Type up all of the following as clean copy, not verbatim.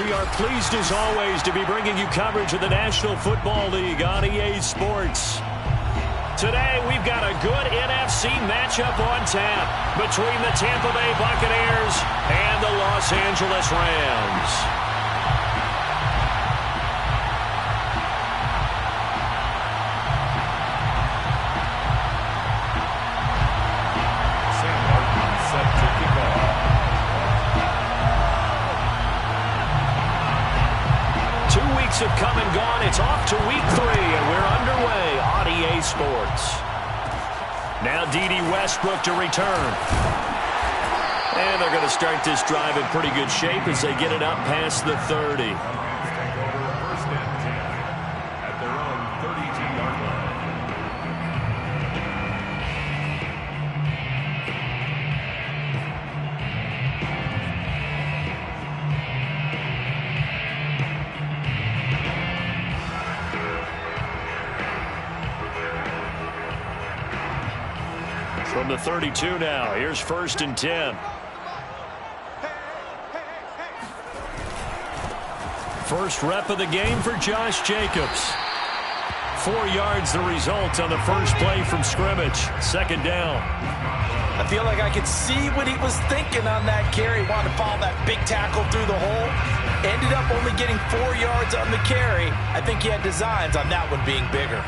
We are pleased as always to be bringing you coverage of the National Football League on EA Sports. Today we've got a good NFC matchup on tap between the Tampa Bay Buccaneers and the Los Angeles Rams. Have come and gone. It's off to week 3, and we're underway on EA Sports. Now Dede Westbrook to return. And they're going to start this drive in pretty good shape as they get it up past the 30. From the 32 now, here's 1st and 10. First rep of the game for Josh Jacobs. 4 yards the result on the first play from scrimmage. 2nd down. I feel like I could see what he was thinking on that carry. Wanted to follow that big tackle through the hole. Ended up only getting 4 yards on the carry. I think he had designs on that one being bigger.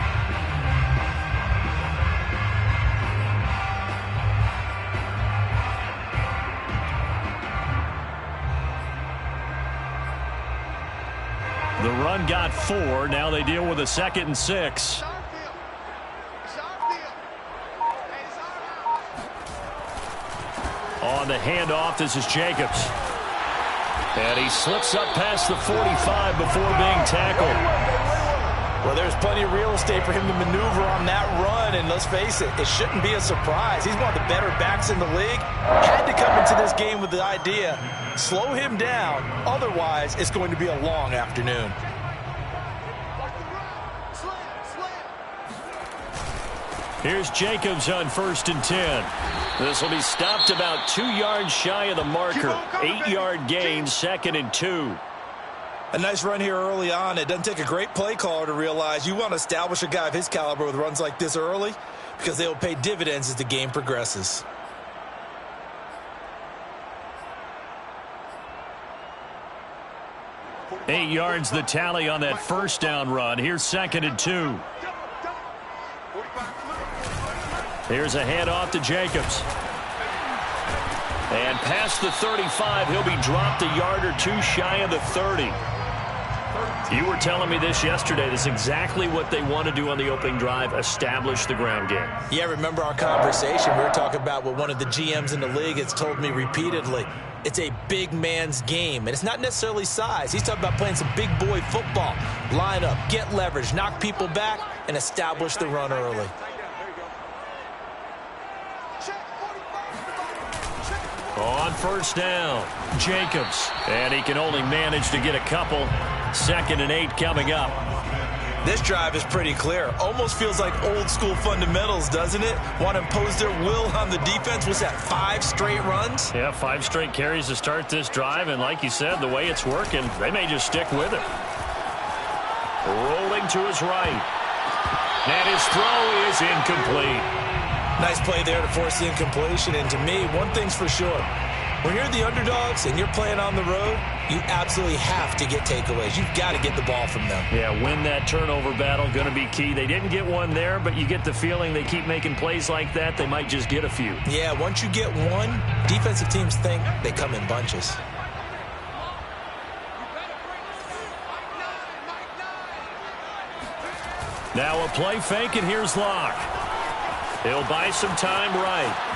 The run got 4. Now they deal with a 2nd and 6. On the handoff, this is Jacobs. And he slips up past the 45 before being tackled. Well, there's plenty of real estate for him to maneuver on that run, and let's face it, it shouldn't be a surprise. He's one of the better backs in the league. Had to come into this game with the idea, slow him down, otherwise it's going to be a long afternoon. Here's Jacobs on 1st and 10. This will be stopped about 2 yards shy of the marker. 8-yard gain, 2nd and 2. A nice run here early on. It doesn't take a great play caller to realize you want to establish a guy of his caliber with runs like this early because they will pay dividends as the game progresses. Eight yards the tally on that 1st down run. Here's 2nd and 2. Here's a handoff to Jacobs. And past the 35, he'll be dropped a yard or 2 shy of the 30. You were telling me this yesterday. This is exactly what they want to do on the opening drive, establish the ground game. Yeah, remember our conversation. We were talking about what one of the GMs in the league has told me repeatedly. It's a big man's game, and it's not necessarily size. He's talking about playing some big boy football. Line up, get leverage, knock people back, and establish the run early. On 1st down, Jacobs. And he can only manage to get a couple. 2nd and 8 coming up. This drive is pretty clear. Almost feels like old school fundamentals, doesn't it? Want to impose their will on the defense. Was that 5 straight runs? Yeah, 5 straight carries to start this drive. And like you said, the way it's working, they may just stick with it. Rolling to his right. And his throw is incomplete. Nice play there to force the incompletion. And to me, one thing's for sure. When you're the underdogs and you're playing on the road, you absolutely have to get takeaways. You've got to get the ball from them. Yeah, win that turnover battle, going to be key. They didn't get one there, but you get the feeling they keep making plays like that, they might just get a few. Yeah, once you get one, defensive teams think they come in bunches. Now a play fake, and here's Locke. He'll buy some time right.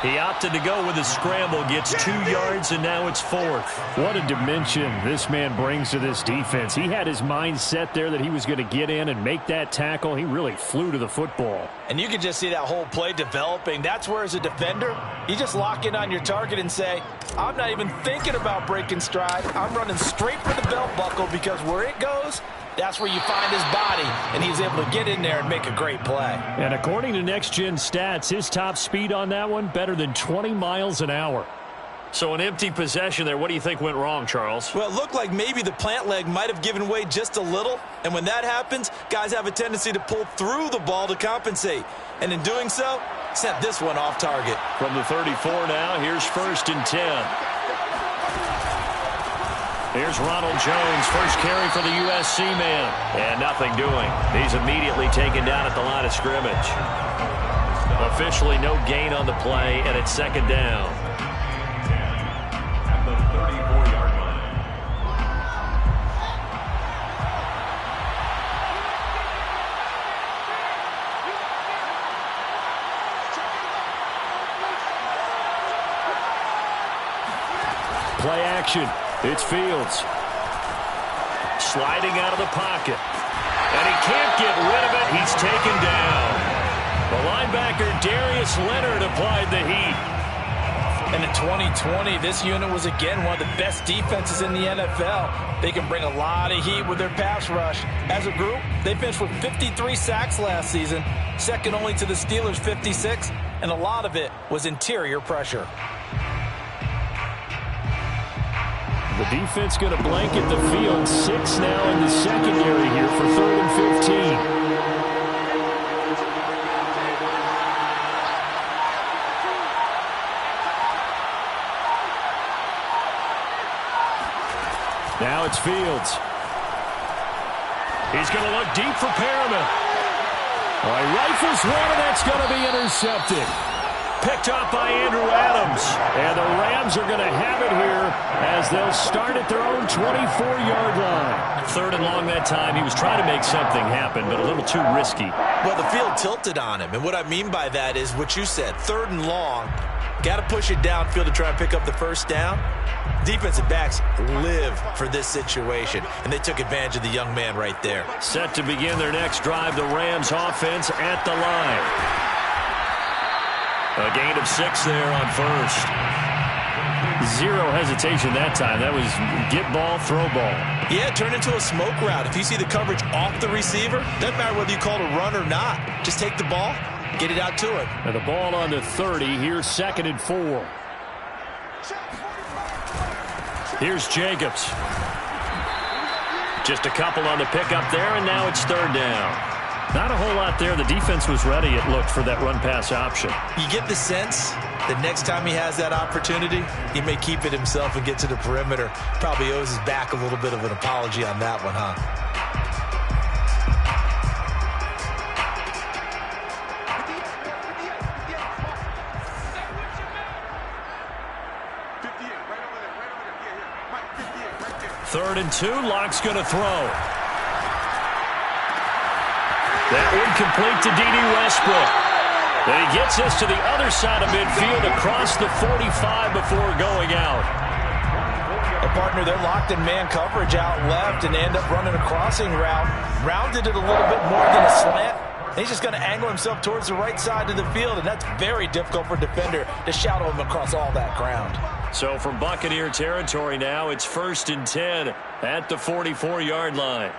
He opted to go with a scramble, gets 2 yards, and now it's 4th. What a dimension this man brings to this defense. He had his mind set there that he was going to get in and make that tackle. He really flew to the football. And you can just see that whole play developing. That's where, as a defender, you just lock in on your target and say, I'm not even thinking about breaking stride. I'm running straight for the belt buckle, because where it goes, that's where you find his body, and he's able to get in there and make a great play. And according to Next Gen Stats, his top speed on that one, better than 20 miles an hour. So an empty possession there. What do you think went wrong, Charles? Well, it looked like maybe the plant leg might have given way just a little, and when that happens, guys have a tendency to pull through the ball to compensate, and in doing so, sent this one off target. From the 34 now, here's 1st and 10. Here's Ronald Jones, first carry for the USC man. And nothing doing. He's immediately taken down at the line of scrimmage. Officially no gain on the play, and it's 2nd down. At the 34-yard line. Play action. It's Fields. Sliding out of the pocket. And he can't get rid of it. He's taken down. The linebacker, Darius Leonard, applied the heat. And in 2020, this unit was again one of the best defenses in the NFL. They can bring a lot of heat with their pass rush. As a group, they finished with 53 sacks last season, second only to the Steelers' 56, and a lot of it was interior pressure. The defense going to blanket the field. 6 now in the secondary here for 3rd and 15. Now it's Fields. He's going to look deep for Perriman. He rifles one, and that's going to be intercepted. Picked off by Andrew Adams. And the Rams are going to have it here as they'll start at their own 24-yard line. 3rd and long that time. He was trying to make something happen, but a little too risky. Well, the field tilted on him, and what I mean by that is what you said, 3rd and long. Got to push it downfield to try and pick up the 1st down. Defensive backs live for this situation, and they took advantage of the young man right there. Set to begin their next drive, the Rams offense at the line. A gain of 6 there on 1st. Zero hesitation that time. That was get ball, throw ball. Yeah, it turned into a smoke route. If you see the coverage off the receiver, doesn't matter whether you call it a run or not. Just take the ball, get it out to him. And the ball on the 30. Here's 2nd and 4. Here's Jacobs. Just a couple on the pickup there, and now it's 3rd down. Not a whole lot there. The defense was ready, it looked, for that run-pass option. You get the sense that next time he has that opportunity, he may keep it himself and get to the perimeter. Probably owes his back a little bit of an apology on that one, huh? Third and 2, Locke's going to throw. That one complete to D.D. Westbrook. And he gets us to the other side of midfield across the 45 before going out. A partner, they're locked in man coverage out left, and they end up running a crossing route. Rounded it a little bit more than a slant. He's just going to angle himself towards the right side of the field, and that's very difficult for a defender to shadow him across all that ground. So from Buccaneer territory now, it's 1st and 10 at the 44-yard line.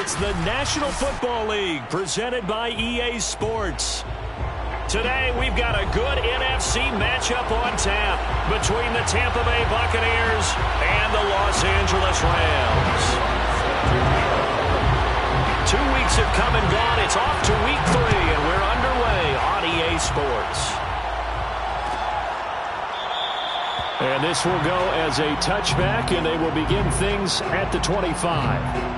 It's the National Football League presented by EA Sports. Today, we've got a good NFC matchup on tap between the Tampa Bay Buccaneers and the Los Angeles Rams. 2 weeks have come and gone. It's off to week 3, and we're underway on EA Sports. And this will go as a touchback, and they will begin things at the 25.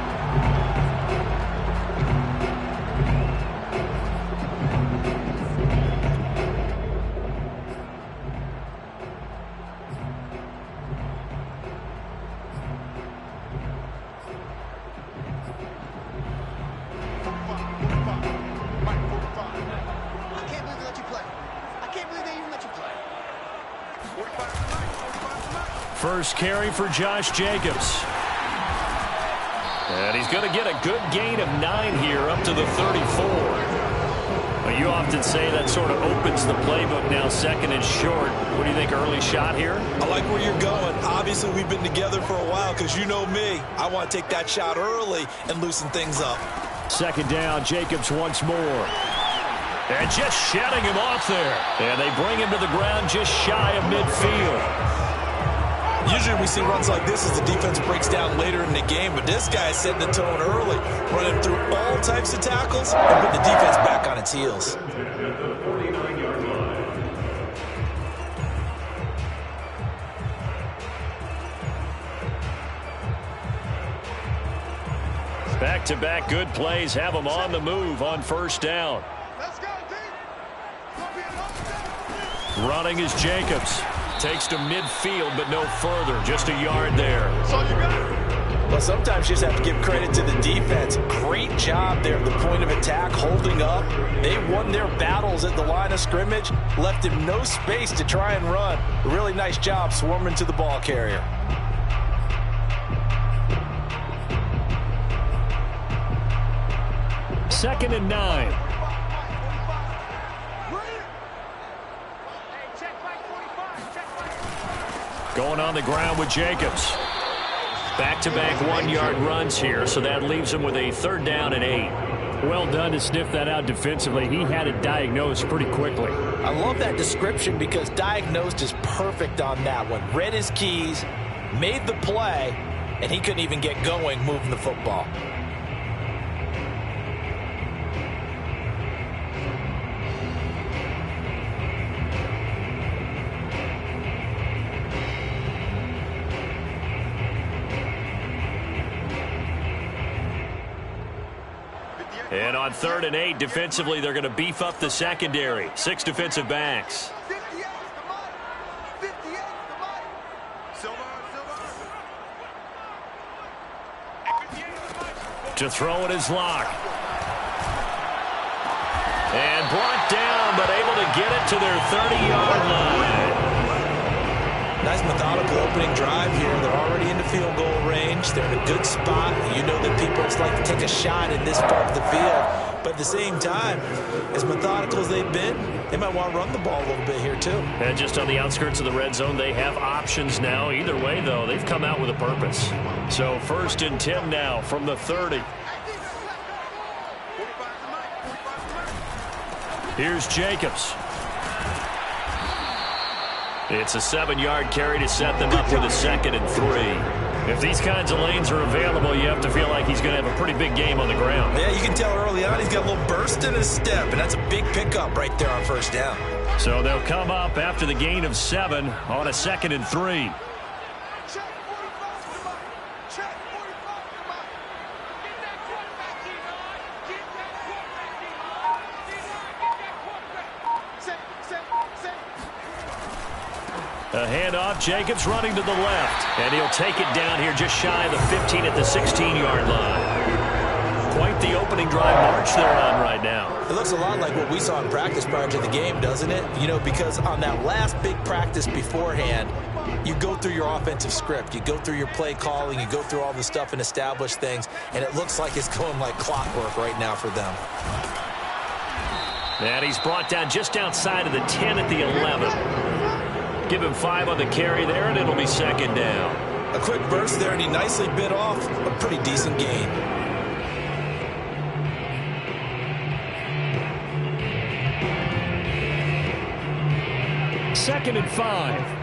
First carry for Josh Jacobs. And he's going to get a good gain of 9 here up to the 34. Well, you often say that sort of opens the playbook now, second and short. What do you think, early shot here? I like where you're going. Obviously, we've been together for a while because you know me. I want to take that shot early and loosen things up. Second down, Jacobs once more. And just shedding him off there. And they bring him to the ground just shy of midfield. Usually we see runs like this as the defense breaks down later in the game, but this guy is setting the tone early, running through all types of tackles and putting the defense back on its heels. Back-to-back good plays have him on the move on first down. Running is Jacobs. Takes to midfield, but no further. Just a yard there. Well, sometimes you just have to give credit to the defense. Great job there at the point of attack, holding up. They won their battles at the line of scrimmage, left him no space to try and run. A really nice job swarming to the ball carrier. Second and 9. Going on the ground with Jacobs. Back-to-back 1-yard runs here, so that leaves him with a third down and 8. Well done to sniff that out defensively. He had it diagnosed pretty quickly. I love that description because diagnosed is perfect on that one. Read his keys, made the play, and he couldn't even get going moving the football. And on 3rd and 8, defensively, they're going to beef up the secondary. 6 defensive backs. To throw it is Locke. And brought down, but able to get it to their 30-yard line. Nice methodical opening drive here. They're already in the field goal range. They're in a good spot. You know that people just like to take a shot in this part of the field. But at the same time, as methodical as they've been, they might want to run the ball a little bit here too. And just on the outskirts of the red zone, they have options now. Either way, though, they've come out with a purpose. So 1st and 10 now from the 30. Here's Jacobs. It's a 7-yard carry to set them up with a 2nd and 3. If these kinds of lanes are available, you have to feel like he's going to have a pretty big game on the ground. Yeah, you can tell early on he's got a little burst in his step, and that's a big pickup right there on first down. So they'll come up after the gain of 7 on a 2nd and 3. A handoff, Jacobs running to the left. And he'll take it down here just shy of the 15 at the 16-yard line. Quite the opening drive march they're on right now. It looks a lot like what we saw in practice prior to the game, doesn't it? You know, because on that last big practice beforehand, you go through your offensive script. You go through your play calling. You go through all the stuff and establish things. And it looks like it's going like clockwork right now for them. And he's brought down just outside of the 10 at the 11. Give him 5 on the carry there, and it'll be 2nd down. A quick burst there, and he nicely bit off a pretty decent gain. 2nd and 5.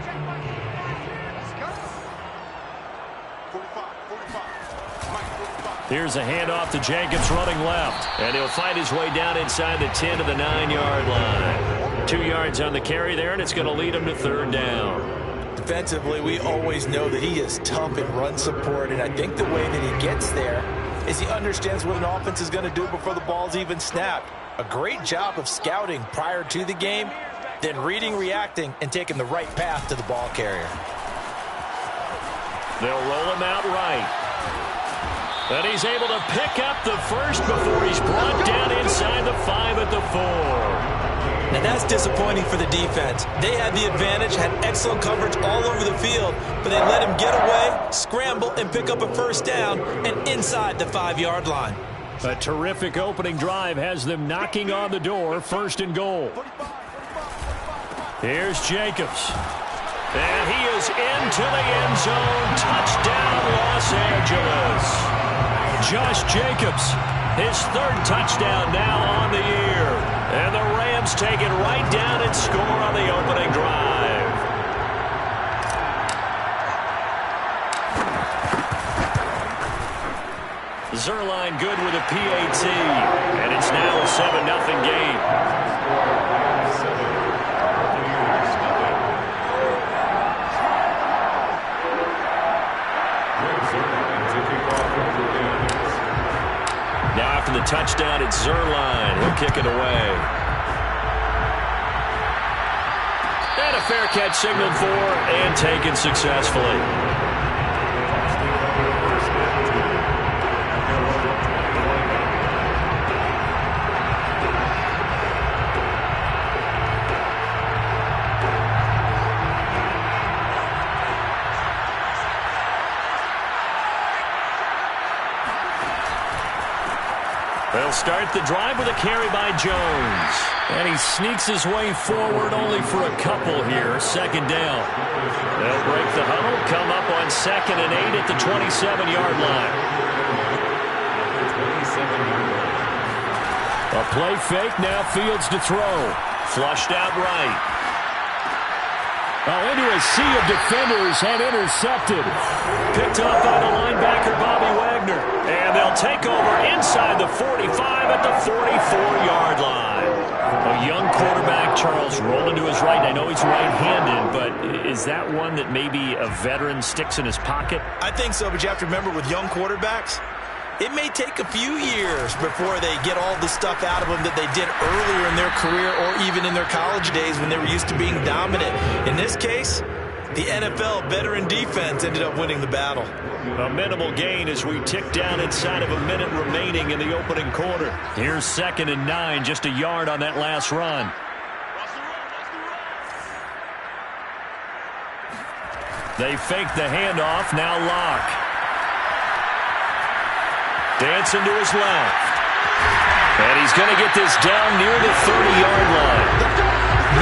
Here's a handoff to Jacobs running left. And he'll fight his way down inside the 10 to the 9-yard line. 2 yards on the carry there, and it's going to lead him to 3rd down. Defensively, we always know that he is tough in run support, and I think the way that he gets there is he understands what an offense is going to do before the ball's even snapped. A great job of scouting prior to the game, then reading, reacting, and taking the right path to the ball carrier. They'll roll him out right. And he's able to pick up the first before he's brought down inside the 5 at the 4. Now that's disappointing for the defense. They had the advantage, had excellent coverage all over the field, but they let him get away, scramble, and pick up a 1st down and inside the 5-yard line. A terrific opening drive has them knocking on the door. 1st and goal. Here's Jacobs. And he is into the end zone. Touchdown, Los Angeles. Josh Jacobs, his 3rd touchdown now on the year. And the Rams take it right down and score on the opening drive. Zerline good with a PAT. And it's now a 7-0 game. Now after the touchdown, it's Zerline. He'll kick it away. And a fair catch signaled for and taken successfully. They'll start the drive with a carry by Jones. And he sneaks his way forward only for a couple here. 2nd down. They'll break the huddle, come up on 2nd and 8 at the 27-yard line. A play fake, now Fields to throw. Flushed out right. Into a sea of defenders and intercepted. Picked up by the linebacker, Bobby Wagner. And they'll take over inside the 45 at the 44-yard line. A young quarterback, Charles, rolling to his right. I know he's right-handed, but is that one that maybe a veteran sticks in his pocket? I think so, but you have to remember with young quarterbacks, it may take a few years before they get all the stuff out of them that they did earlier in their career or even in their college days when they were used to being dominant. In this case, the NFL veteran defense ended up winning the battle. A minimal gain as we tick down inside of a minute remaining in the opening quarter. Here's 2nd and 9, just a yard on that last run. They fake the handoff, now Locke. Dancing to his left. And he's going to get this down near the 30-yard line.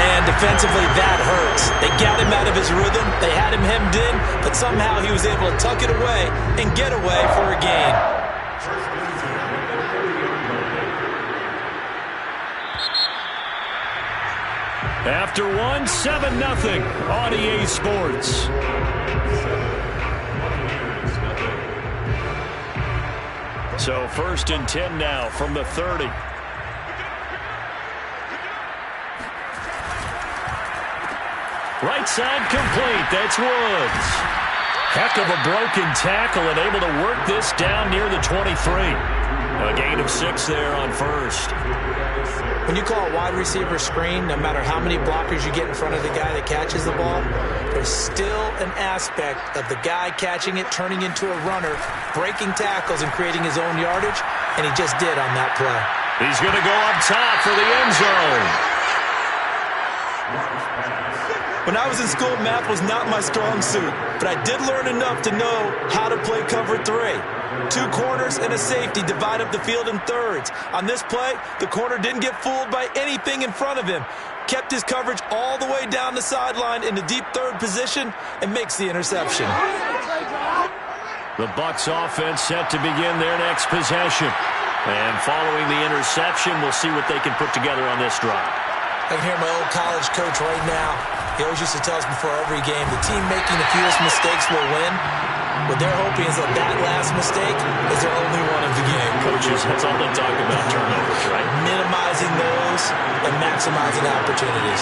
Man, defensively, that hurts. They got him out of his rhythm. They had him hemmed in, but somehow he was able to tuck it away and get away for a gain. After one, 7-0 on EA Sports. So 1st and 10 now from the 30. Right side complete. That's Woods. Heck of a broken tackle and able to work this down near the 23. A gain of 6 there on 1st. When you call a wide receiver screen, no matter how many blockers you get in front of the guy that catches the ball, there's still an aspect of the guy catching it, turning into a runner, breaking tackles and creating his own yardage, and he just did on that play. He's going to go up top for the end zone. When I was in school, math was not my strong suit, but I did learn enough to know how to play cover 3. 2 corners and a safety divide up the field in thirds. On this play, the corner didn't get fooled by anything in front of him. Kept his coverage all the way down the sideline in the deep 3rd position and makes the interception. The Bucks offense set to begin their next possession. And following the interception, we'll see what they can put together on this drive. I can hear my old college coach right now. He always used to tell us before every game, the team making the fewest mistakes will win. What they're hoping is that last mistake is their only one of the game. Coaches, that's all they talk about, turnovers, right? Minimizing those and maximizing opportunities.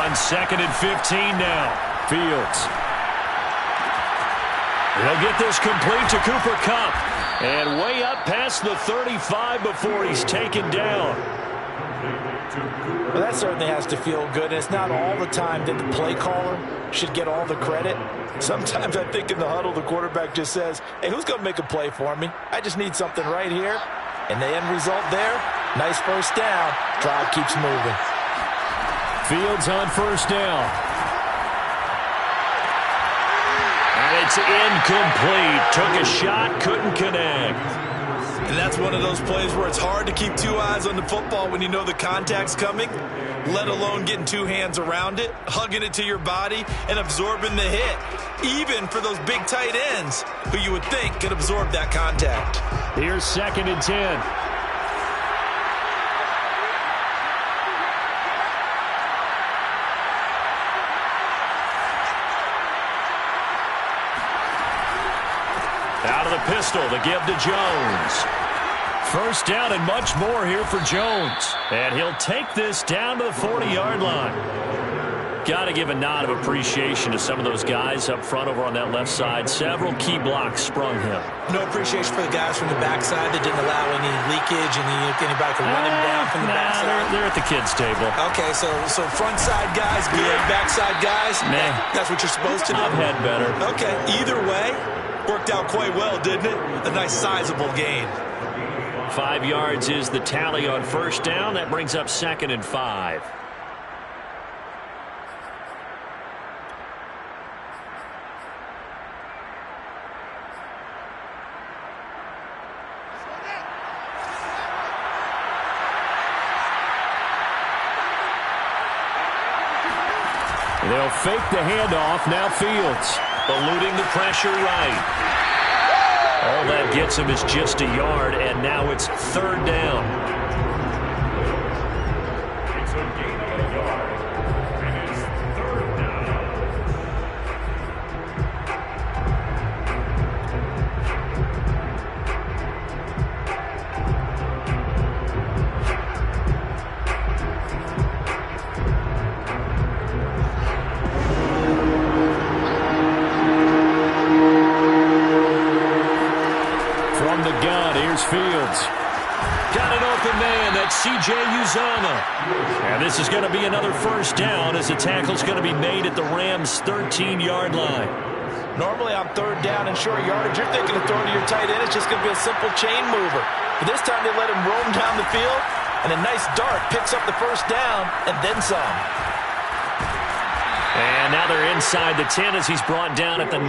On 2nd and 15 now. Fields. He'll get this complete to Cooper Kupp. And way up past the 35 before he's taken down. Well, that certainly has to feel good. And it's not all the time that the play caller should get all the credit. Sometimes I think in the huddle, the quarterback just says, hey, who's going to make a play for me? I just need something right here. And the end result there, nice first down. Drive keeps moving. Fields on first down. And it's incomplete. Took a shot, couldn't connect. And that's one of those plays where it's hard to keep two eyes on the football when you know the contact's coming, let alone getting two hands around it, hugging it to your body, and absorbing the hit, even for those big tight ends who you would think could absorb that contact. Here's 2nd and 10. Out of the pistol, the give to Jones. First down and much more here for Jones. And he'll take this down to the 40-yard line. Got to give a nod of appreciation to some of those guys up front over on that left side. Several key blocks sprung him. No appreciation for the guys from the backside that didn't allow any leakage and anybody could run him down from the backside. They're at the kids' table. Okay, so front side guys good, backside guys, nah. That's what you're supposed to do? I've had better. Okay, either way, worked out quite well, didn't it? A nice sizable gain. 5 yards is the tally on first down. That brings up 2nd and 5. They'll fake the handoff. Now Fields eluding the pressure right. All that gets him is just a yard, and now it's 3rd down. It's a gain of a yard. It is 3rd down. From the gun, here's Fields. Got an open man. That's C.J. Uzomah. And this is going to be another first down as the tackle's going to be made at the Rams' 13-yard line. Normally on 3rd down and short yardage, you're thinking of throwing to your tight end. It's just going to be a simple chain mover. But this time they let him roam down the field, and a nice dart picks up the first down and then some. And now they're inside the 10 as he's brought down at the 9.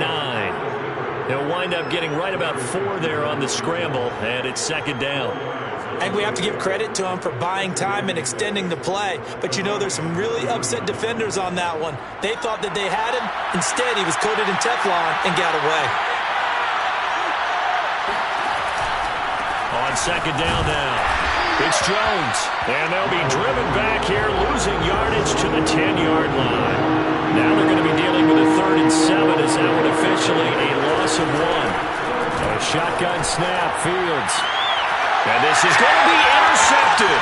He'll wind up getting right about 4 there on the scramble, and it's 2nd down. And we have to give credit to him for buying time and extending the play. But you know there's some really upset defenders on that one. They thought that they had him. Instead, he was coated in Teflon and got away. On 2nd down now, it's Jones. And they'll be driven back here, losing yardage to the 10-yard line. Now they're going to be dealing with a 3rd and 7 as that one officially a loss of 1. A shotgun snap, Fields. And this is going to be intercepted.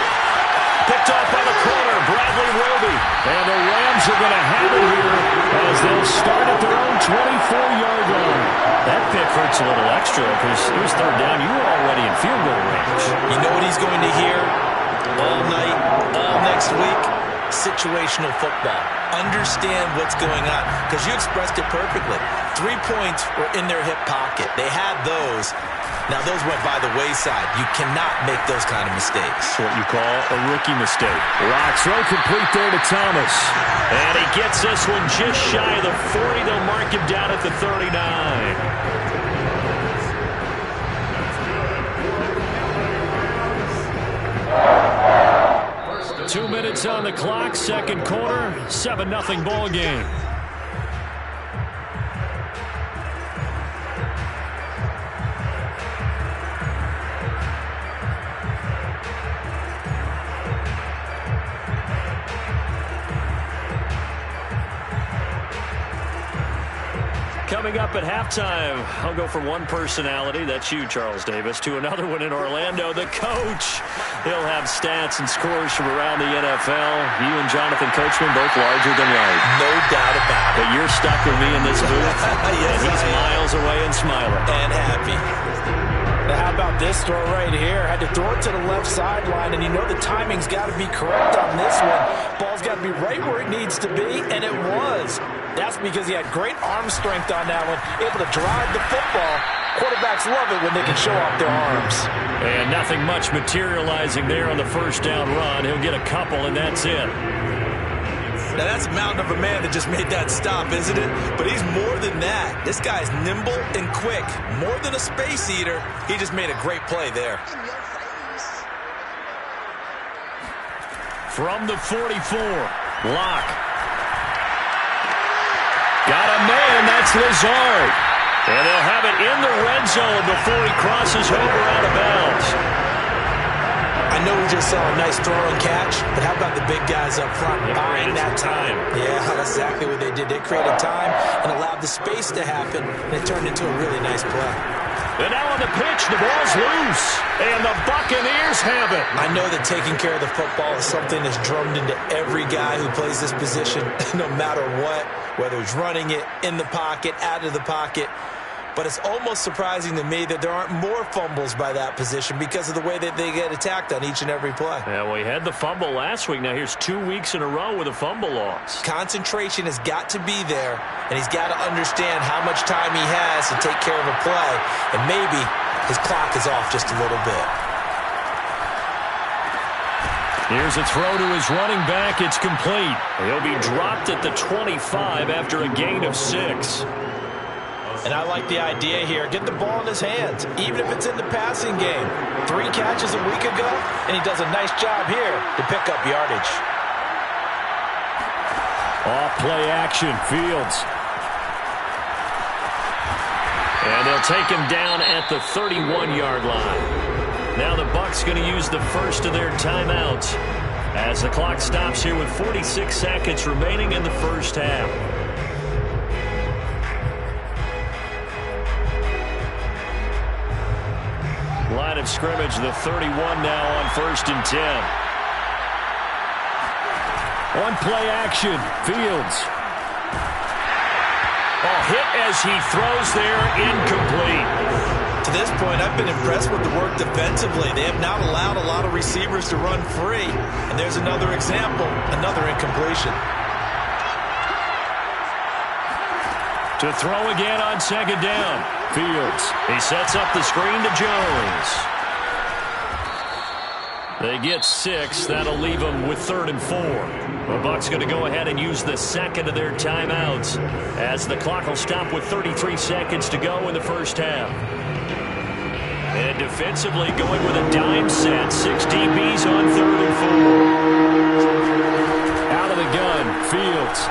Picked off by the corner, Bradley Roby. And the Rams are going to have it here as they'll start at their own 24-yard line. That pick hurts a little extra because it was 3rd down. You were already in field goal range. You know what he's going to hear all night, all next week? Situational football. Understand what's going on, because you expressed it perfectly. 3 points were in their hip pocket. They had those. Now, those went by the wayside. You cannot make those kind of mistakes. It's what you call a rookie mistake. Rock throw complete there to Thomas. And he gets this one just shy of the 40. They'll mark him down at the 39. 2 minutes on the clock, 2nd quarter, 7-0 ball game. Coming up at halftime, I'll go from one personality, that's you, Charles Davis, to another one in Orlando, the coach. He'll have stats and scores from around the NFL. You and Jonathan Coachman both larger than life. No doubt about it. But you're stuck with me in this booth. Yes, and he's miles away and smiling. And happy. Now, how about this throw right here? Had to throw it to the left sideline, and you know the timing's got to be correct on this one. Ball's got to be right where it needs to be, and it was. That's because he had great arm strength on that one, able to drive the football. Quarterbacks love it when they can show off their arms. And nothing much materializing there on the first down run. He'll get a couple, and that's it. Now, that's a mountain of a man that just made that stop, isn't it? But he's more than that. This guy's nimble and quick. More than a space eater. He just made a great play there. From the 44, Locke. Got a man, that's Lazard. And they'll have it in the red zone before he crosses over out of bounds. I know we just saw a nice throw and catch, but how about the big guys up front buying that time? Yeah, that's exactly what they did. They created time and allowed the space to happen, and it turned into a really nice play. And now on the pitch, the ball's loose, and the Buccaneers have it. I know that taking care of the football is something that's drummed into every guy who plays this position, no matter what, whether he's running it, in the pocket, out of the pocket. But it's almost surprising to me that there aren't more fumbles by that position because of the way that they get attacked on each and every play. Yeah, we had the fumble last week. Now here's 2 weeks in a row with a fumble loss. Concentration has got to be there, and he's got to understand how much time he has to take care of a play, and maybe his clock is off just a little bit. Here's a throw to his running back. It's complete. He'll be dropped at the 25 after a gain of 6. And I like the idea here. Get the ball in his hands, even if it's in the passing game. 3 catches a week ago, and he does a nice job here to pick up yardage. Off play action, Fields. And they'll take him down at the 31-yard line. Now the Bucks going to use the first of their timeouts as the clock stops here with 46 seconds remaining in the first half. Line of scrimmage, the 31 now on 1st and 10. On play action, Fields. Hit as he throws there, incomplete. To this point, I've been impressed with the work defensively. They have not allowed a lot of receivers to run free. And there's another example, another incompletion. To throw again on 2nd down. Fields. He sets up the screen to Jones. They get 6. That'll leave them with 3rd and 4. The Bucks going to go ahead and use the second of their timeouts as the clock will stop with 33 seconds to go in the first half. And defensively going with a dime set. 6 DBs on 3rd and 4. Out of the gun. Fields.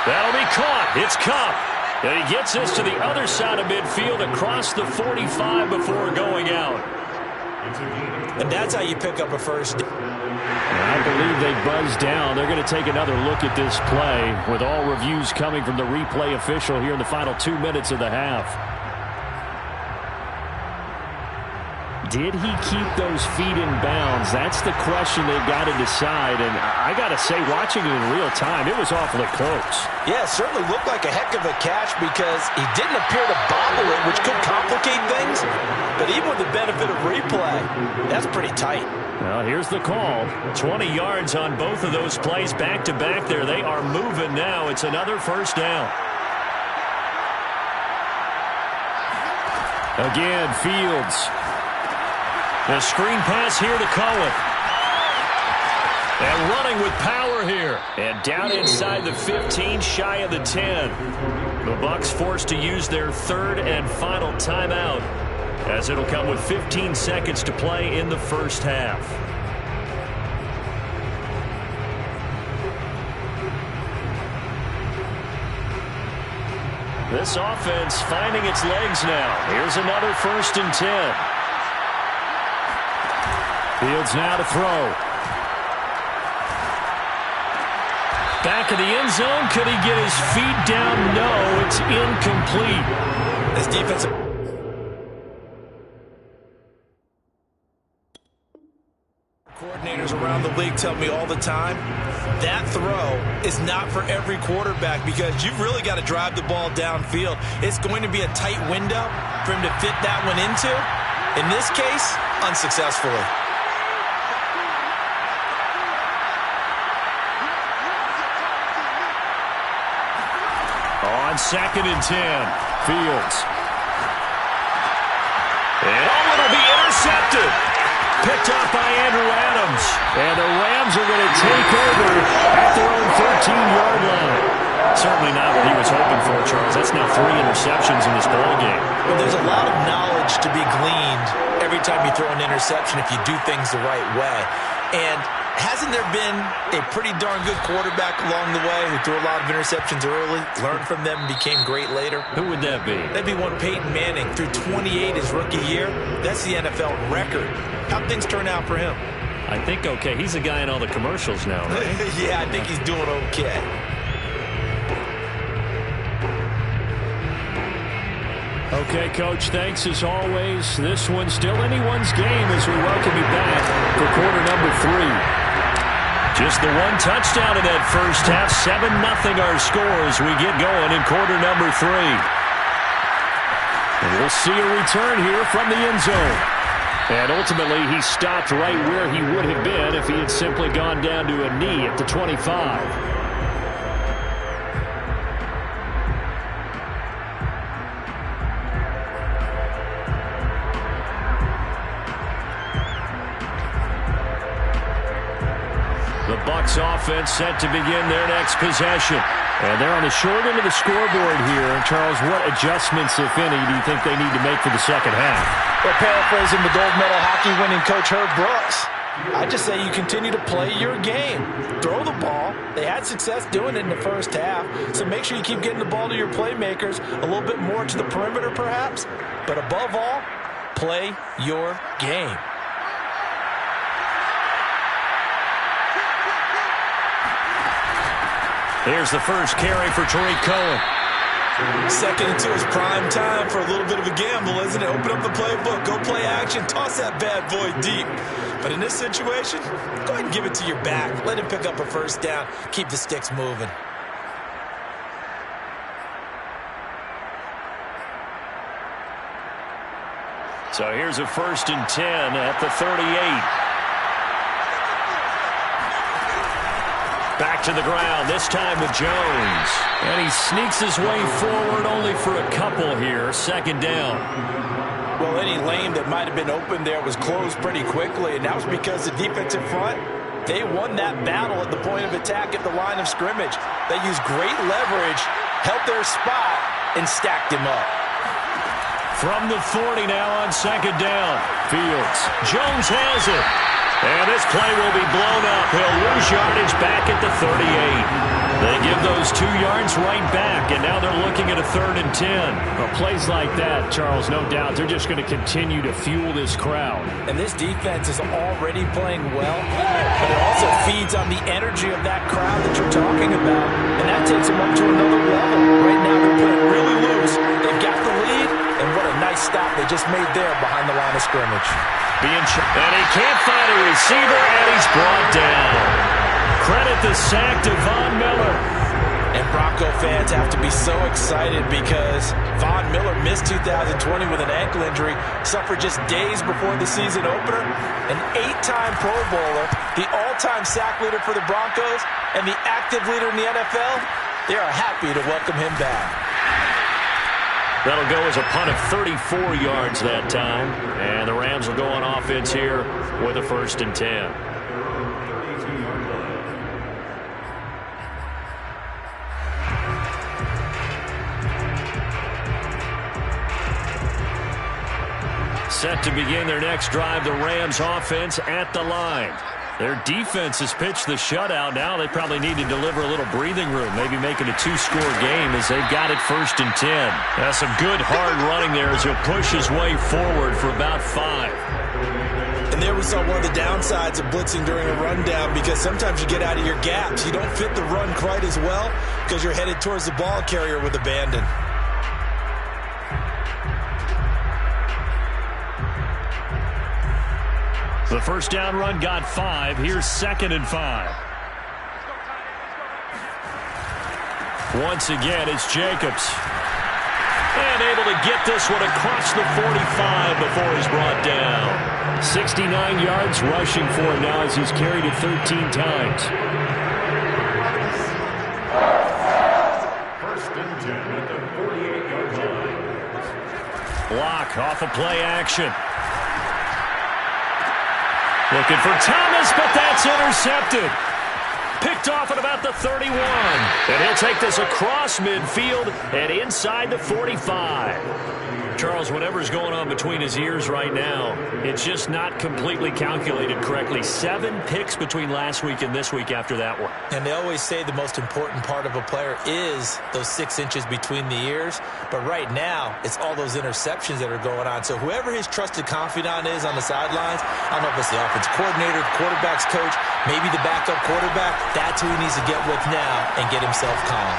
That'll be caught. It's Cup. And he gets us to the other side of midfield across the 45 before going out. And that's how you pick up a first. I believe they buzzed down. They're going to take another look at this play with all reviews coming from the replay official here in the final 2 minutes of the half. Did he keep those feet in bounds? That's the question they've got to decide. And I got to say, watching it in real time, it was awfully close. Yeah, it certainly looked like a heck of a catch because he didn't appear to bobble it, which could complicate things. But even with the benefit of replay, that's pretty tight. Well, here's the call. 20 yards on both of those plays back-to-back there. They are moving now. It's another first down. Again, Fields. The screen pass here to Cohen. And running with power here. And down inside the 15, shy of the 10. The Bucks forced to use their 3rd and final timeout, as it'll come with 15 seconds to play in the first half. This offense finding its legs now. Here's another 1st and 10. Fields now to throw. back of the end zone. Could he get his feet down? No, it's incomplete. This defensive coordinators around the league tell me all the time, that throw is not for every quarterback because you've really got to drive the ball downfield. It's going to be a tight window for him to fit that one into. In this case, unsuccessfully. On 2nd and 10, Fields. And it'll be intercepted. Picked up by Andrew Adams. And the Rams are going to take over at their own 13-yard line. Certainly not what he was hoping for, Charles. That's now 3 interceptions in this ballgame. Well, there's a lot of knowledge to be gleaned every time you throw an interception if you do things the right way. And hasn't there been a pretty darn good quarterback along the way who threw a lot of interceptions early, learned from them, and became great later? Who would that be? That'd be one Peyton Manning. Threw 28 his rookie year. That's the NFL record. How'd things turn out for him? I think okay. He's a guy in all the commercials now, right? Yeah, I think he's doing okay. Okay, Coach, thanks as always. This one's still anyone's game as we welcome you back for quarter number 3. Just the one touchdown in that first half. 7-0 our score as we get going in quarter number 3. And we'll see a return here from the end zone. And ultimately, he stopped right where he would have been if he had simply gone down to a knee at the 25. The Bucks offense set to begin their next possession. And they're on the short end of the scoreboard here. And Charles, what adjustments, if any, do you think they need to make for the second half? Well, paraphrasing the gold medal hockey winning coach Herb Brooks, I just say you continue to play your game. Throw the ball. They had success doing it in the first half. So make sure you keep getting the ball to your playmakers, a little bit more to the perimeter perhaps. But above all, play your game. Here's the first carry for Tariq Cohen. Second into his prime time for a little bit of a gamble, isn't it? Open up the playbook, go play action, toss that bad boy deep. But in this situation, go ahead and give it to your back. Let him pick up a first down. Keep the sticks moving. So here's a 1st and 10 at the 38. Back to the ground, this time with Jones. And he sneaks his way forward only for a couple here. 2nd down. Well, any lane that might have been open there was closed pretty quickly, and that was because the defensive front, they won that battle at the point of attack at the line of scrimmage. They used great leverage, held their spot, and stacked him up. From the 40 now on 2nd down. Fields. Jones has it. And this play will be blown up. He'll lose yardage back at the 38. They give those 2 yards right back, and now they're looking at a 3rd and 10. Well, plays like that, Charles, no doubt, they're just going to continue to fuel this crowd. And this defense is already playing well, but it also feeds on the energy of that crowd that you're talking about, and that takes them up to another level. Right now, they're playing really loose. They've got the lead, and what a nice stop they just made there behind the line of scrimmage. And he can't find a receiver, and he's brought down. Credit the sack to Von Miller. And Bronco fans have to be so excited because Von Miller missed 2020 with an ankle injury, suffered just days before the season opener. An 8-time Pro Bowler, the all-time sack leader for the Broncos, and the active leader in the NFL. They are happy to welcome him back. That'll go as a punt of 34 yards that time. And the Rams will go on offense here with a 1st and 10. Set to begin their next drive, the Rams offense at the line. Their defense has pitched the shutout. Now they probably need to deliver a little breathing room, maybe make it a 2-score game as they've got it 1st and 10. That's some good hard running there as he'll push his way forward for about 5. And And there we saw one of the downsides of blitzing during a rundown, because sometimes you get out of your gaps. You don't fit the run quite as well because you're headed towards the ball carrier with abandon. The first down run got 5. Here's 2nd and 5. Once again, it's Jacobs. And able to get this one across the 45 before he's brought down. 69 yards rushing for him now as he's carried it 13 times. First and 10 at the 48-yard line. Block off of play action. Looking for Thomas, but that's intercepted. Picked off at about the 31. And he'll take this across midfield and inside the 45. Charles, whatever's going on between his ears right now, it's just not completely calculated correctly. 7 picks between last week and this week after that one. And they always say the most important part of a player is those 6 inches between the ears. But right now, it's all those interceptions that are going on. So whoever his trusted confidant is on the sidelines, I don't know if it's the offense coordinator, the quarterback's coach, maybe the backup quarterback, that's who he needs to get with now and get himself calm.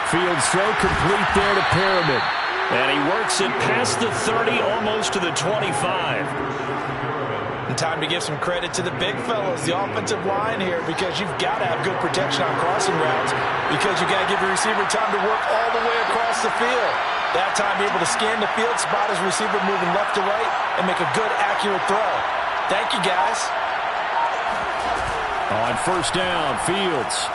Fields throw complete there to Pyramid. And he works it past the 30, almost to the 25. And time to give some credit to the big fellas, the offensive line here, because you've got to have good protection on crossing routes, because you've got to give your receiver time to work all the way across the field. That time, be able to scan the field, spot his receiver moving left to right, and make a good, accurate throw. Thank you, guys. On first down, Fields.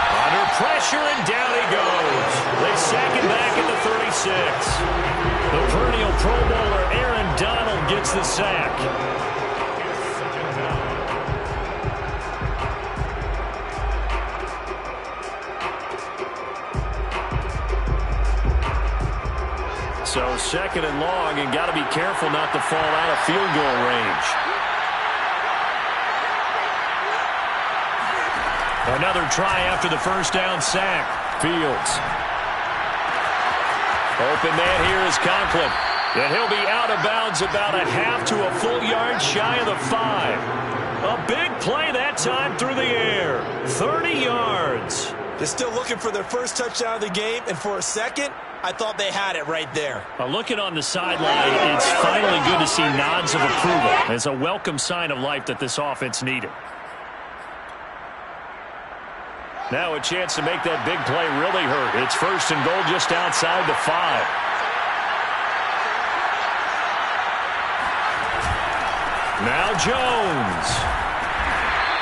Under pressure, and down he goes. They sack him back at the 36. The perennial Pro Bowler Aaron Donald gets the sack. So 2nd and long, and got to be careful not to fall out of field goal range. Another try after the first down sack. Fields. Open man here is Conklin. And he'll be out of bounds about a half to a full yard shy of the 5. A big play that time through the air. 30 yards. They're still looking for their first touchdown of the game, and for a second, I thought they had it right there. Looking on the sideline, it's finally good to see nods of approval. It's a welcome sign of life that this offense needed. Now a chance to make that big play really hurt. It's 1st and goal just outside the 5. Now Jones.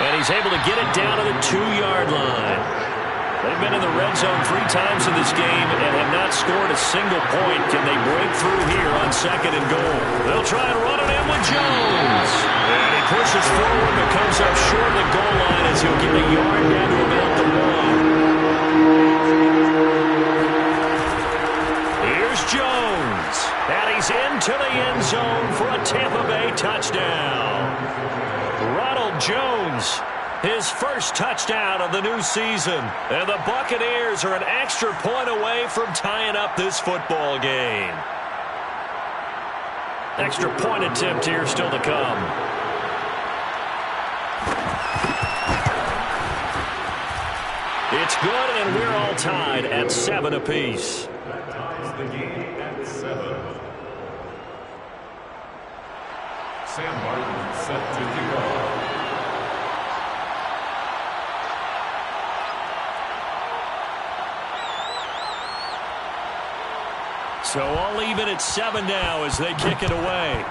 And he's able to get it down to the 2-yard line. They've been in the red zone 3 times in this game and have not scored a single point. Can they break through here on 2nd and goal? They'll try and run it in with Jones. And he pushes forward but comes up short of the goal line as he'll get a yard down to about the 1. Here's Jones. And he's into the end zone for a Tampa Bay touchdown. Ronald Jones, his first touchdown of the new season. And the Buccaneers are an extra point away from tying up this football game. Extra point attempt here still to come. It's good, and we're all tied at 7 apiece. That ties the game at 7. Sam Martin set to kick off. So all even at 7 now as they kick it away.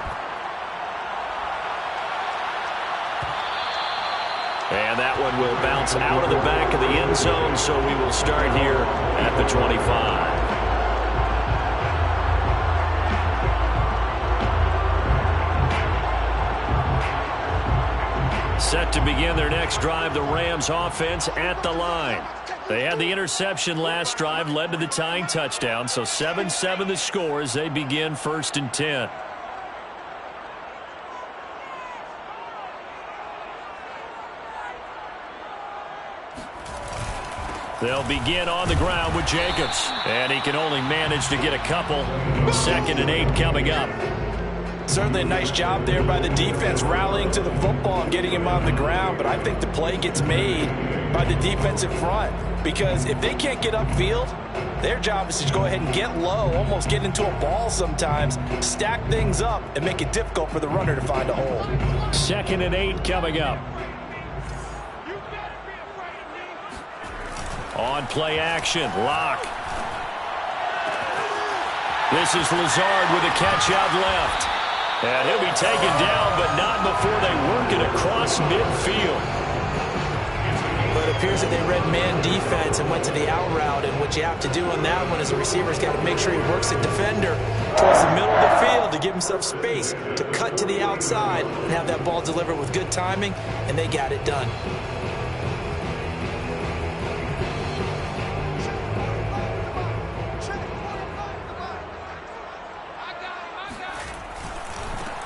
And that one will bounce out of the back of the end zone, so we will start here at the 25. Set to begin their next drive, the Rams offense at the line. They had the interception last drive, led to the tying touchdown, so 7-7 the score as they begin 1st and 10. They'll begin on the ground with Jacobs, and he can only manage to get a couple. 2nd and 8 coming up. Certainly a nice job there by the defense, rallying to the football and getting him on the ground. But I think the play gets made by the defensive front, because if they can't get upfield, their job is to go ahead and get low, almost get into a ball sometimes, stack things up, and make it difficult for the runner to find a hole. 2nd and 8 coming up. On play action, Locke. This is Lazard with a catch out left. And he'll be taken down, but not before they work it across midfield. But it appears that they read man defense and went to the out route. And what you have to do on that one is the receiver's got to make sure he works the defender towards the middle of the field to give himself space to cut to the outside and have that ball delivered with good timing, and they got it done.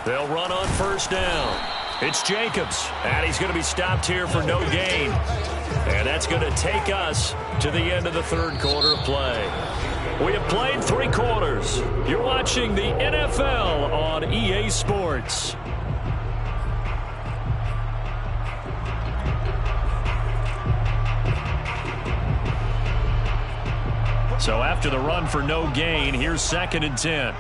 They'll run on 1st down. It's Jacobs, and he's going to be stopped here for no gain. And that's going to take us to the end of the 3rd quarter of play. We have played 3 quarters. You're watching the NFL on EA Sports. So after the run for no gain, here's 2nd and 10.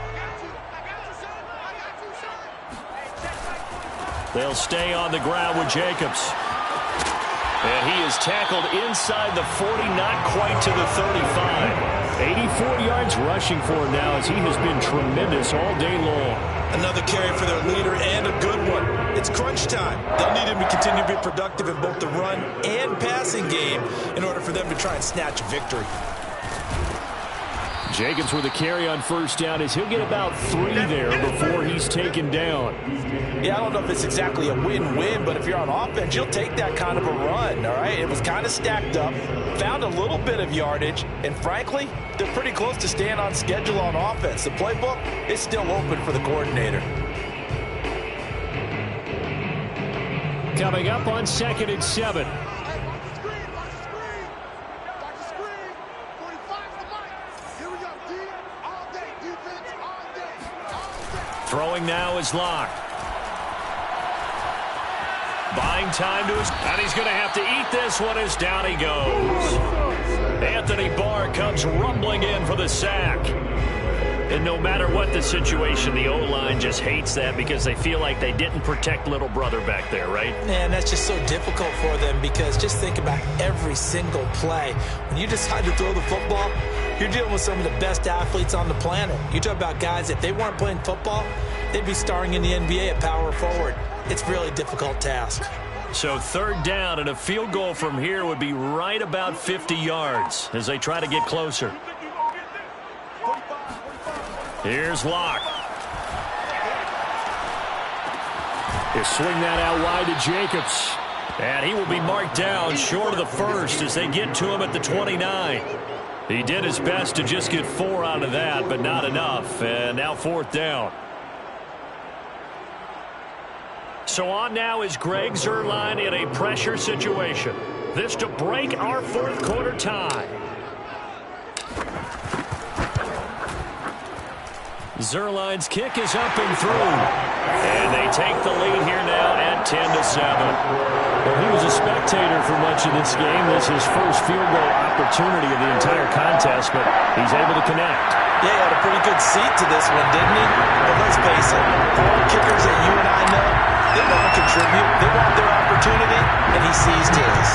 They'll stay on the ground with Jacobs. And he is tackled inside the 40, not quite to the 35. 84 yards rushing for him now, as he has been tremendous all day long. Another carry for their leader, and a good one. It's crunch time. They'll need him to continue to be productive in both the run and passing game in order for them to try and snatch victory. Jacobs with a carry on 1st down, as he'll get about 3 there before he's taken down. Yeah, I don't know if it's exactly a win-win, but if you're on offense, you'll take that kind of a run, all right? It was kind of stacked up, found a little bit of yardage, and frankly, they're pretty close to staying on schedule on offense. The playbook is still open for the coordinator. Coming up on 2nd and 7. Throwing now is Locke. Buying time to his... And he's going to have to eat this one as down he goes. Anthony Barr comes rumbling in for the sack. And no matter what the situation, the O-line just hates that because they feel like they didn't protect little brother back there, right? Man, that's just so difficult for them, because just think about every single play. When you decide to throw the football, you're dealing with some of the best athletes on the planet. You talk about guys, if they weren't playing football, they'd be starring in the NBA at power forward. It's a really difficult task. So 3rd down, and a field goal from here would be right about 50 yards as they try to get closer. Here's Locke. He'll swing that out wide to Jacobs. And he will be marked down short of the 1st as they get to him at the 29. He did his best to just get 4 out of that, but not enough. And now 4th down. So on now is Greg Zuerlein in a pressure situation. This to break our 4th quarter tie. Zuerlein's kick is up and through. And they take the lead here now at 10-7. Well, he was a spectator for much of this game. This is his first field goal opportunity of the entire contest, but he's able to connect. Yeah, he had a pretty good seat to this one, didn't he? But let's face it, all kickers that you and I know, they want to contribute. They want their opportunity, and he seized his.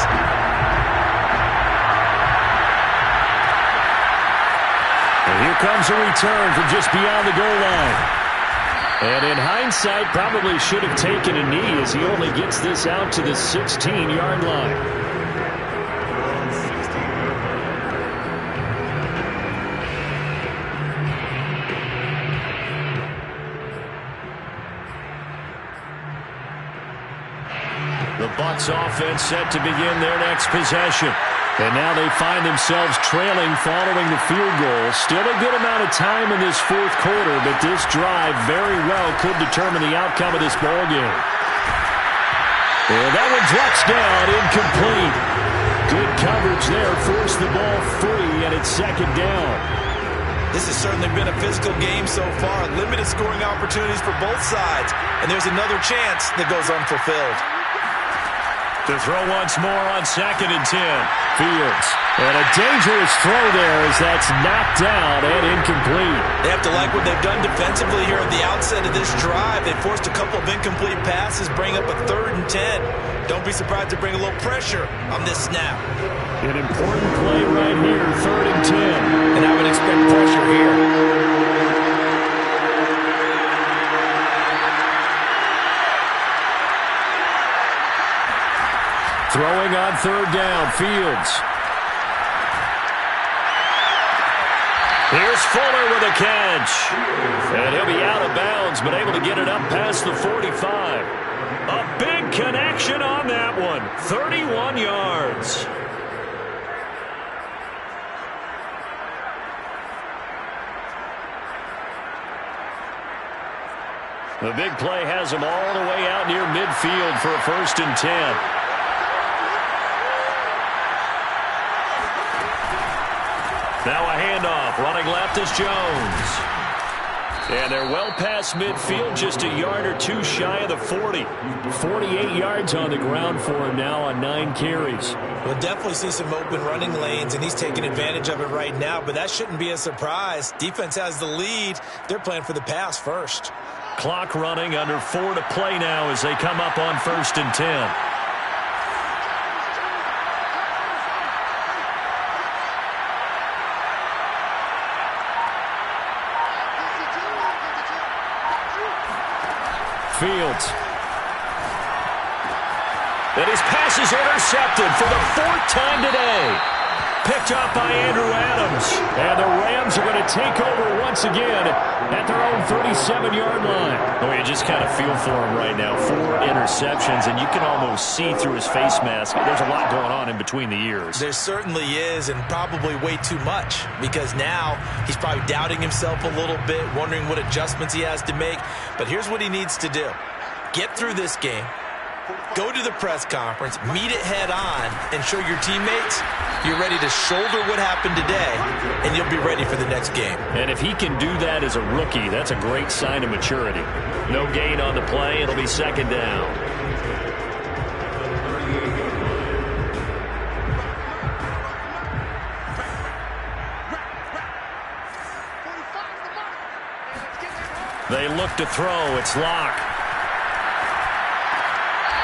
And here comes a return from just beyond the goal line. And in hindsight, probably should have taken a knee as he only gets this out to the 16-yard line. The Bucks offense set to begin their next possession. And now they find themselves trailing following the field goal. Still a good amount of time in this 4th quarter, but this drive very well could determine the outcome of this ball game. And that one drops down, incomplete. Good coverage there, forced the ball free, and it's 2nd down. This has certainly been a physical game so far. Limited scoring opportunities for both sides. And there's another chance that goes unfulfilled. To throw once more on 2nd and 10. Fields. And a dangerous throw there as that's knocked down and incomplete. They have to like what they've done defensively here at the outset of this drive. They forced a couple of incomplete passes, bring up a 3rd and 10. Don't be surprised to bring a little pressure on this snap. An important play right here, 3rd and 10. And I would expect pressure here. Throwing on 3rd down, Fields. Here's Fuller with a catch. And he'll be out of bounds, but able to get it up past the 45. A big connection on that one. 31 yards. The big play has him all the way out near midfield for a 1st and 10. Now a handoff. Running left is Jones. And they're well past midfield, just a yard or two shy of the 40. 48 yards on the ground for him now on 9 carries. We'll definitely see some open running lanes, and he's taking advantage of it right now, but that shouldn't be a surprise. Defense has the lead. They're playing for the pass first. Clock running, under 4 to play now as they come up on 1st and 10. Fields. And his pass is intercepted for the 4th time today. Picked up by Andrew Adams. And the Rams are going to take over once again at their own 37-yard line. Oh, you just kind of feel for him right now. 4 interceptions, and you can almost see through his face mask. There's a lot going on in between the ears. There certainly is, and probably way too much, because now he's probably doubting himself a little bit, wondering what adjustments he has to make. But here's what he needs to do. Get through this game. Go to the press conference, meet it head on, and show your teammates you're ready to shoulder what happened today, and you'll be ready for the next game. And if he can do that as a rookie, that's a great sign of maturity. No gain on the play. It'll be 2nd down. They look to throw. It's Locke.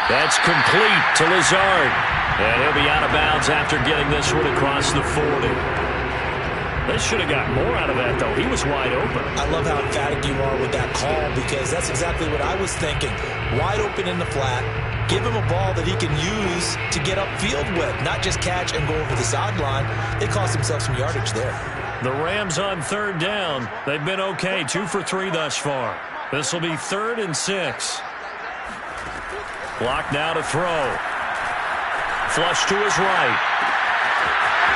That's complete to Lazard. And he'll be out of bounds after getting this one across the 40. They should have got more out of that, though. He was wide open. I love how emphatic you are with that call, because that's exactly what I was thinking. Wide open in the flat. Give him a ball that he can use to get upfield with, not just catch and go over the sideline. They cost themselves some yardage there. The Rams on 3rd down. They've been okay, 2 for 3 thus far. This will be 3rd and 6. Block now to throw. Flush to his right.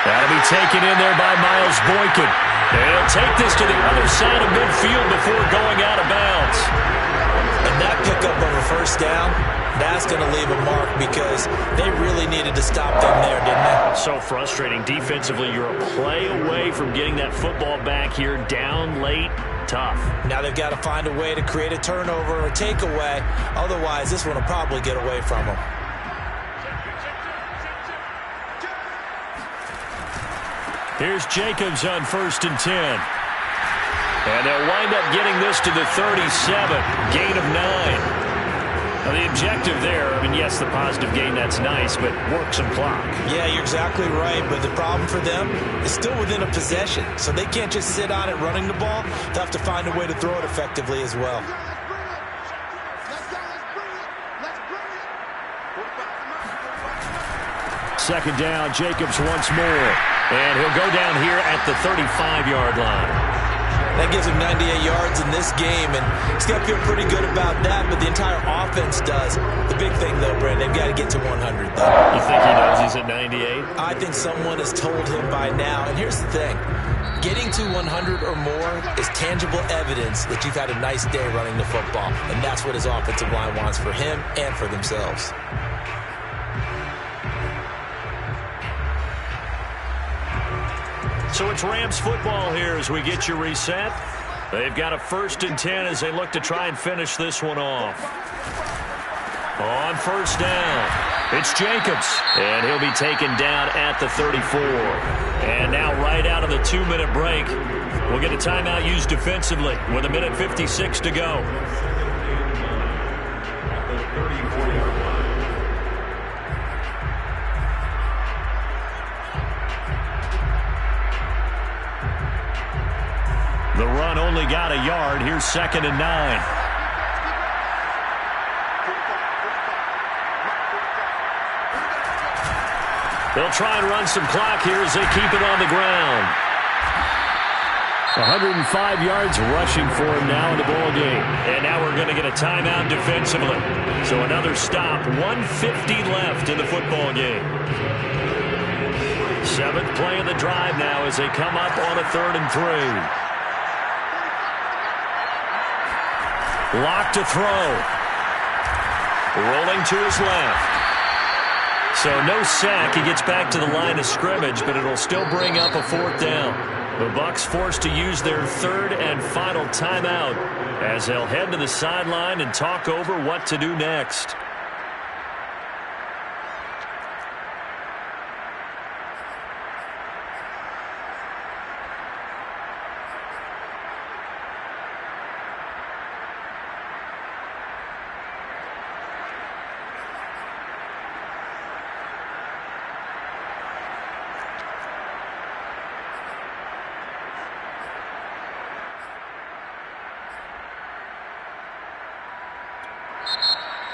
That'll be taken in there by Miles Boykin. And he'll take this to the other side of midfield before going out of bounds. And that pickup of a 1st down, that's going to leave a mark, because they really needed to stop them there, didn't they? So frustrating. Defensively, you're a play away from getting that football back here, down late. Tough. Now they've got to find a way to create a turnover or a takeaway. Otherwise, this one will probably get away from them. Here's Jacobs on 1st and 10. And they'll wind up getting this to the 37. Gain of 9. Now the objective there, I mean, yes, the positive gain, that's nice, but work some clock. Yeah, you're exactly right, but the problem for them is still within a possession, so they can't just sit on it running the ball. They'll have to find a way to throw it effectively as well. Second down, Jacobs once more. And he'll go down here at the 35-yard line. That gives him 98 yards in this game, and he's got to feel pretty good about that, but the entire offense does. The big thing, though, Brandon, they've got to get to 100, though. You think he knows he's at 98? I think someone has told him by now, and here's the thing. Getting to 100 or more is tangible evidence that you've had a nice day running the football, and that's what his offensive line wants for him and for themselves. So it's Rams football here as we get you reset. They've got a 1st and 10 as they look to try and finish this one off. On 1st down, it's Jacobs, and he'll be taken down at the 34. And now right out of the 2-minute break, we'll get a timeout used defensively with 1:56 to go. The run only got a yard. Here's 2nd and 9. They'll try and run some clock here as they keep it on the ground. 105 yards rushing for him now in the ball game. And now we're going to get a timeout defensively. So another stop. 1:50 left in the football game. 7th play of the drive now as they come up on a 3rd and 3. Lock to throw. Rolling to his left. So no sack. He gets back to the line of scrimmage, but it'll still bring up a 4th down. The Bucks forced to use their 3rd and final timeout as they'll head to the sideline and talk over what to do next.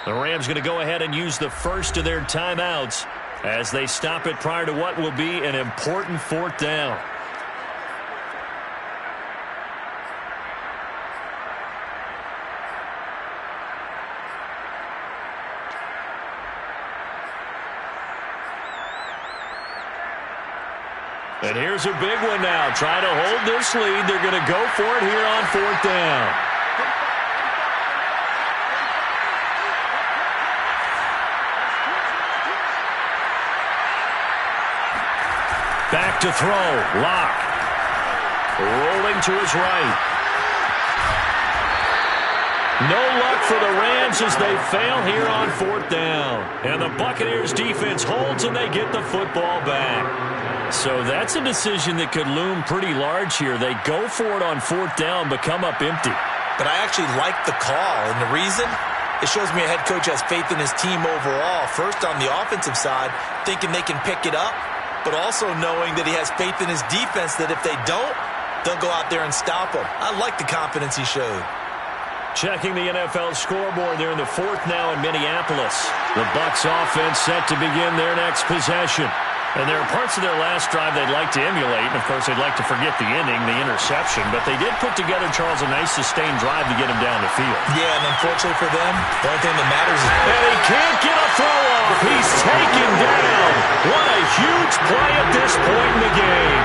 The Rams going to go ahead and use the first of their timeouts as they stop it prior to what will be an important 4th down. And here's a big one now. Trying to hold this lead. They're going to go for it here on 4th down. Back to throw. Lock. Rolling to his right. No luck for the Rams as they fail here on 4th down. And the Buccaneers defense holds and they get the football back. So that's a decision that could loom pretty large here. They go for it on 4th down but come up empty. But I actually like the call. And the reason? It shows me a head coach has faith in his team overall. First on the offensive side, thinking they can pick it up, but also knowing that he has faith in his defense that if they don't, they'll go out there and stop them. I like the confidence he showed. Checking the NFL scoreboard, they're in the 4th now in Minneapolis. The Bucks offense set to begin their next possession. And there are parts of their last drive they'd like to emulate. And, of course, they'd like to forget the ending, the interception. But they did put together, Charles, a nice sustained drive to get him down the field. Yeah, and unfortunately for them, the only thing that matters is... And he can't get a throw off. He's taken down. What a huge play at this point in the game.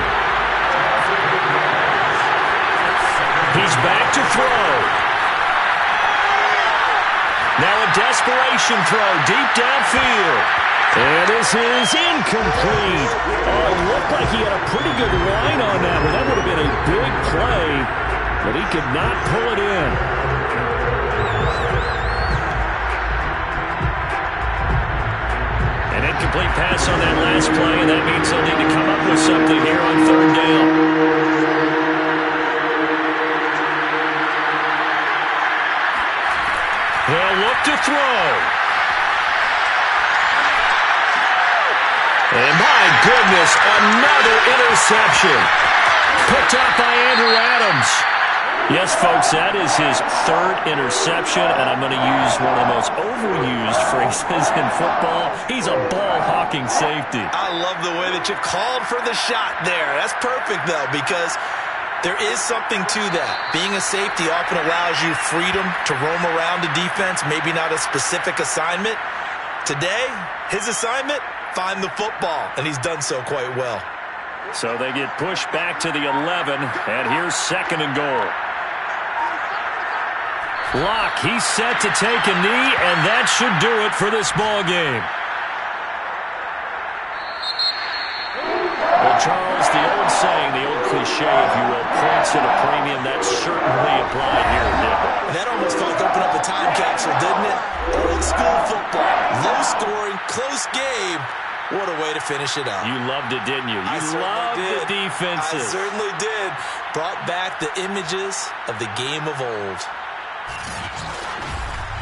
He's back to throw. Now a desperation throw deep downfield. And this is incomplete. Oh, looked like he had a pretty good line on that one. That would have been a big play, but he could not pull it in. An incomplete pass on that last play, and that means they'll need to come up with something here on 3rd down. They'll look to throw. And my goodness, another interception. Picked up by Andrew Adams. Yes, folks, that is his 3rd interception, and I'm going to use one of the most overused phrases in football. He's a ball-hawking safety. I love the way that you called for the shot there. That's perfect, though, because there is something to that. Being a safety often allows you freedom to roam around the defense, maybe not a specific assignment. Today, his assignment, find the football, and he's done so quite well. So they get pushed back to the 11, and here's 2nd and goal. Lock, he's set to take a knee, and that should do it for this ball game. Well, Charles, the old saying, the old cliche, if you will, points at a premium, that certainly applied here, didn't it? That almost felt like open up a time capsule, didn't it? Old school football, low scoring, close game. What a way to finish it up. You loved it, didn't you? You loved the defenses. I certainly did. Brought back the images of the game of old.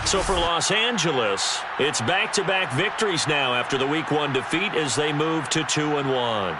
So for Los Angeles, it's back-to-back victories now after the Week 1 defeat as they move to 2-1.